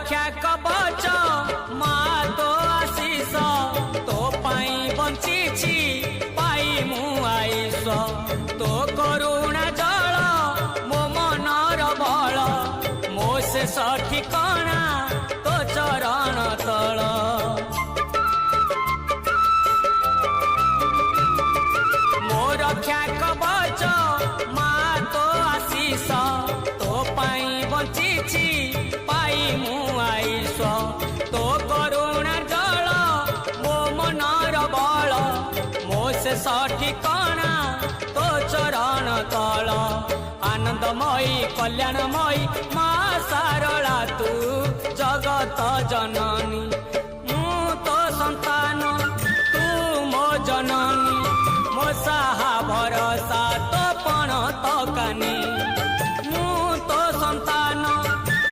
रक्षा कवच मा तो आशीष तो पाई बंची पाई मु आईश तो करुणा जल मो मनर बल मो शेष ठिकाना तो चरण तल मो रक्षा कवच मा तो आशीष तो पाई बंची पाई मु आईश तो करुणा जल मो मनर बल मो शेष ठिकाना तो चरण तल आनंदमयी कल्याणमयी मा सारला तू जगत जननी।